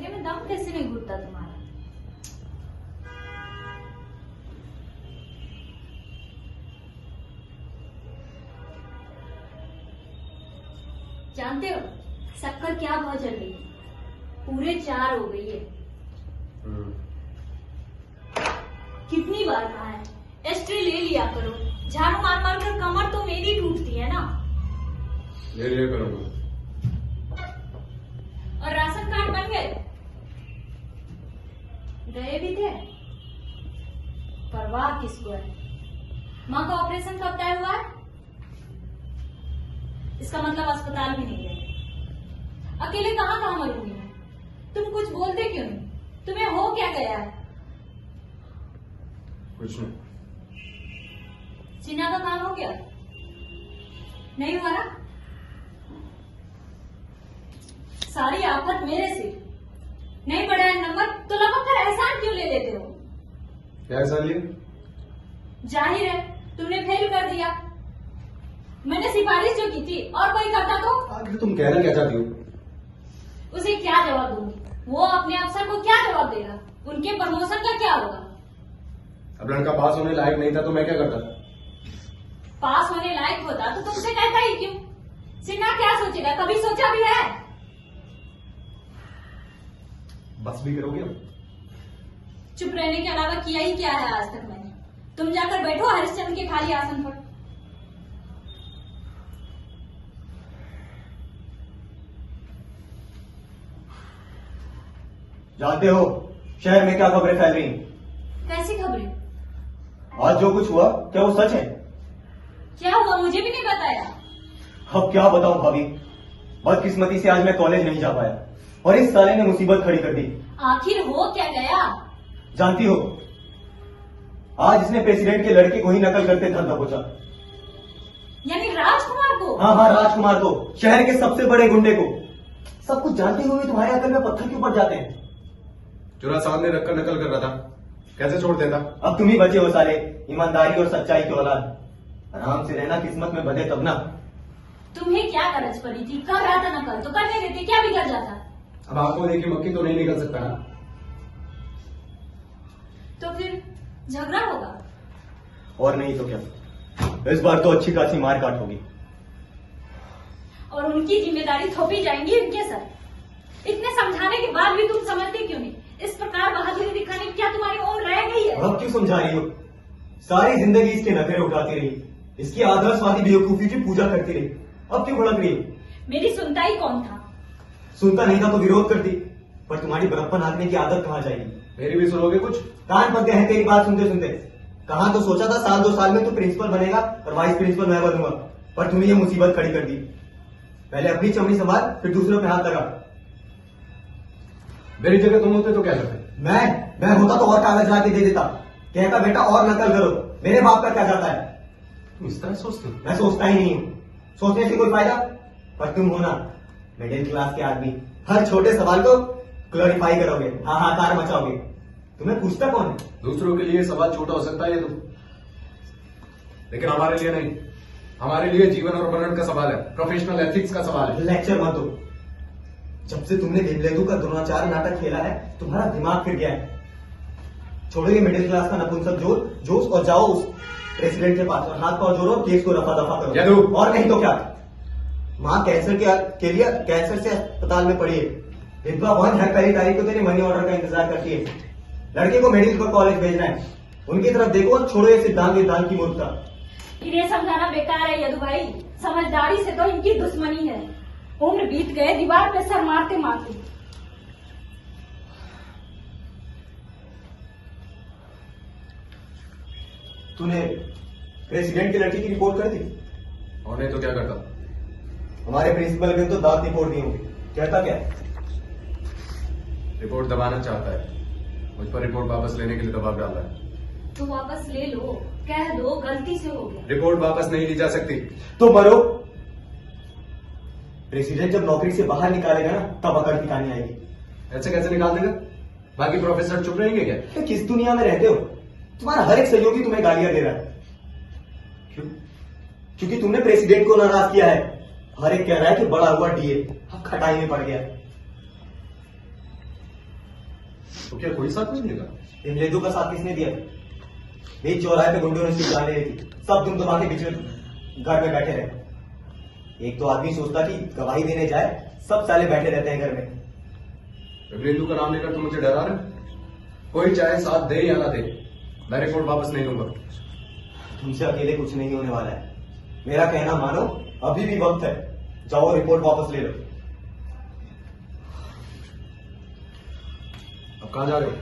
बोलने में दम कैसे नहीं घुटता तुम्हारा? जानते हो शक्कर क्या भाव चल रही है? पूरे 4 हो गई है। कितनी बार कहा है एस्ट्री ले लिया करो, झाड़ू मार मार कर कमर तो मेरी टूटती है ना। ले लिया करूंगा। और राशन कार्ड बन गए? गए भी थे? परवाह किसको है? माँ का ऑपरेशन कब तय हुआ है? इसका मतलब अस्पताल भी नहीं गए। अकेले कहाँ कहाँ मरूंगी मैं? तुम कुछ बोलते क्यों नहीं? तुम्हें हो क्या गया है? कुछ नहीं। सिन्हा का काम हो गया? नहीं हुआ ना? सारी आफत मेरे से। नहीं बढ़ाया नंबर तो लपक कर एहसान क्यों ले लेते हो? क्या ऐसा लिया? जाहिर है तुमने फेल कर दिया। मैंने सिफारिश जो की थी और कोई करता तो? आखिर तुम कहना क्या चाहती हो? उसे क्या जवाब दूंगी? वो अपने अफसर को क्या जवाब देगा? उनके प्रमोशन का क्या होगा? अब लड़का पास होने लायक नहीं था तो मैं क्या करता? पास होने लायक होता तो तुमसे कहता ही क्यों? सिन्हा क्या सोचेगा? कभी सोचा भी है? बस भी करोगे अब? चुप रहने के अलावा किया ही क्या है आज तक मैंने? तुम जाकर बैठो हरिश्चंद्र के खाली आसन पर। जानते हो शहर में क्या खबरें फैल रही हैं? कैसी खबरें? आज जो कुछ हुआ क्या वो सच है? क्या हुआ मुझे भी नहीं बताया। अब क्या बताऊं भाभी, बदकिस्मती से आज मैं कॉलेज नहीं जा पाया और इस साले ने मुसीबत खड़ी कर दी। आखिर हो क्या गया? जानती हो आज इसने प्रेसिडेंट के लड़के को ही नकल करते धर दबोचा। यानी राजकुमार को? हाँ हाँ, राजकुमार को, शहर के सबसे बड़े गुंडे को। सब कुछ जानते हुए तुम्हारे अकल में पत्थर क्यों पड़ जाते हैं? चुरा सामने रखकर नकल कर रहा था, कैसे छोड़ देता? अब तुम ही बचे हो साले, ईमानदारी और सच्चाई की औलाद। आराम से रहना किस्मत में बंधे तब ना। तुम्हें क्या गरज पड़ी थी? कर रहा था नकल तो करने देते, क्या बिगड़ जाता? अब आंखों देखी मक्खी तो नहीं निकल सकता ना। तो फिर झगड़ा होगा? और नहीं तो क्या, इस बार तो अच्छी खासी मार काट होगी। और उनकी जिम्मेदारी थोपी जाएंगी उनके सर। इतने समझाने के बाद भी तुम समझते क्यों नहीं? इस प्रकार बहादुरी दिखाने की क्या तुम्हारी उम्र रह गई है? अब क्यों समझा रही हो? सारी जिंदगी इसके नखरे उठाती रही, इसकी आदर्शवादी बेवकूफी की पूजा करती रही, अब क्यों भड़क रही हो? मेरी सुनता ही कौन था? सुनता नहीं था तो विरोध करती, पर तुम्हारी बड़प्पन आदमी की आदत कहाँ जाएगी? मेरी भी सुनोगे कुछ? कान पक गए हैं तेरी बात सुनते सुनते। कहाँ तो सोचा था साल 2 साल में तू प्रिंसिपल बनेगा और वाइस प्रिंसिपल मैं बनूंगा, पर तुमने ये मुसीबत खड़ी कर दी। पहले अपनी चमड़ी संभाल, फिर दूसरों पे हाथ लगा। मेरी जगह तुम होते तो क्या करते? मैं होता तो और कागज ला के दे देता, कहता बेटा और नकल करो, मेरे बाप का क्या जाता है? तुम इस तरह सोचते हो? मैं सोचता ही नहीं हूँ, सोचने से कोई फायदा। पर तुम हो ना मिडिल क्लास के आदमी, हर छोटे सवाल को क्लैरिफाई करोगे, हाहाकार मचाओगे। तुम्हें पूछता कौन है? दूसरों के लिए सवाल छोटा हो सकता है ये तुम, लेकिन हमारे लिए नहीं। हमारे लिए जीवन और मरण का सवाल है, प्रोफेशनल एथिक्स का सवाल है। लेक्चर मत दो। जब से तुमने देवलेदू का द्रोणाचार नाटक खेला है तुम्हारा दिमाग फिर गया है। छोड़ो ये मिडिल क्लास का नपुंसक जोश और जाओ उस प्रेसिडेंट के पास और हाथ पांव जोड़ो, केस को रफा दफा करो। और नहीं तो क्या, माँ कैंसर के लिए कैंसर से अस्पताल में पड़ी है, विधवा बहन हर पहली तारीख को तेरे मनी ऑर्डर का इंतजार करती है, लड़के को मेडिकल कॉलेज भेजना है, उनकी तरफ देखो और छोड़ो ये सिद्धांत की मूर्खता। इन्हें समझाना बेकार है यदु भाई, समझदारी से तो इनकी दुश्मनी है। उम्र बीत गए दीवार पे सर मारते मारते। तूने प्रेसिडेंट की लड़की की रिपोर्ट कर दी? और नहीं तो क्या करता? हमारे प्रिंसिपल ने तो दांत रिपोर्ट दी होगी, कहता क्या? रिपोर्ट दबाना चाहता है, मुझ पर रिपोर्ट वापस लेने के लिए दबाव डाल रहा है। तो वापस ले लो, कह दो गलती से हो गया। रिपोर्ट वापस नहीं ली जा सकती। तो मरो। प्रेसिडेंट जब नौकरी से बाहर निकालेगा ना तब अकड़ ठिकाने आएगी। ऐसे कैसे निकाल देगा? बाकी प्रोफेसर चुप रहेंगे क्या? तो किस दुनिया में रहते हो? तुम्हारा हर एक सहयोगी तुम्हें गालियां दे रहा है। क्यों? क्योंकि तुमने प्रेसिडेंट को नाराज किया है। हर एक कह रहा है कि बड़ा हुआ डीए अब खटाई में पड़ गया। तो क्या कोई साथ नहीं देगा? हिमलेदू का साथ किसने दिया? बीच चौराहे पे गुंडों ने उसकी जान ले ली थी। सब तुम तुम्हारे बीच में घर में बैठे रहे। एक तो आदमी सोचता कि गवाही देने जाए, सब साले बैठे रहते हैं घर में। हिमलेदू का नाम लेकर तुम मुझे डरा रहे? कोई चाहे साथ दे या ना दे, मैं रिपोर्ट वापस नहीं लूंगा। तुमसे अकेले कुछ नहीं होने वाला है। मेरा कहना मानो, अभी भी वक्त है। जाओ रिपोर्ट वापस ले लो। अब कहां जा रहे हो?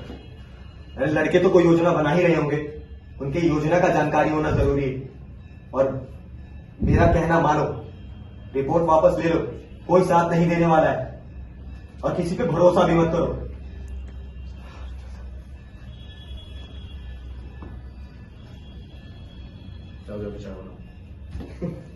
अरे लड़के तो कोई योजना बना ही रहे होंगे, उनके योजना का जानकारी होना जरूरी है। और मेरा कहना मानो, रिपोर्ट वापस ले लो। कोई साथ नहीं देने वाला है और किसी पे भरोसा भी मत करो। जाओ जाओ, चाय बनाओ।